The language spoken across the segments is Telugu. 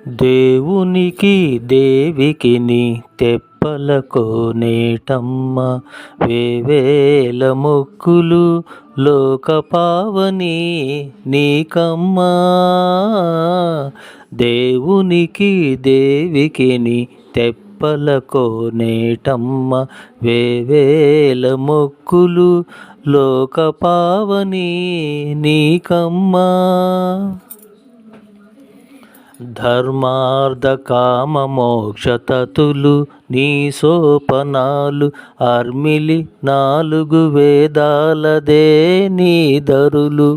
దేవునికి దేవికిని తెప్పలకు నేటమ్మ వేవేల మొక్కులు లోకపావని నీకమ్మా. దేవునికి దేవికిని తెప్పలకు నేటమ్మ వేవేల మొక్కులు లోకపావని నీకమ్మా. ధర్మార్థ కామ మోక్షతతులు నీ సోపనాలు అర్మిలి 4 వేదాలదే నీ దరులు.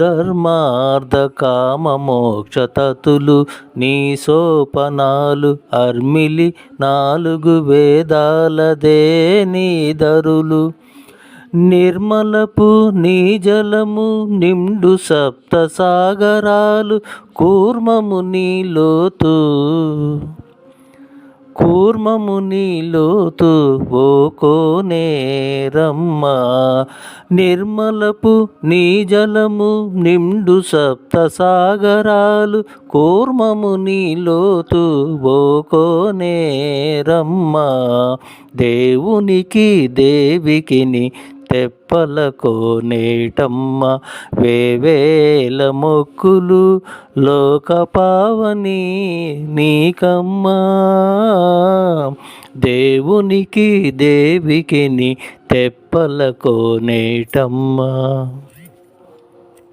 ధర్మార్థ కామ మోక్షతతులు నీ సోపనాలు అర్మిలి 4 వేదాలదే నీ దరులు. నిర్మలపు నీ జలము నిండు సప్త సాగరాలు కూర్మము నీ లోతు ఓ కోనేరమ్మ. నిర్మలపు నీ జలము నిండు సప్త సాగరాలు కూర్మము నీ లోతు ఓ కోనేరమ్మ. దేవునికి దేవికిని తెప్పలకు నేటమ్మ వేవేల మొక్కులు లోకపావని నీకమ్మా. దేవునికి దేవికిని తెప్పలకు నేటమ్మ.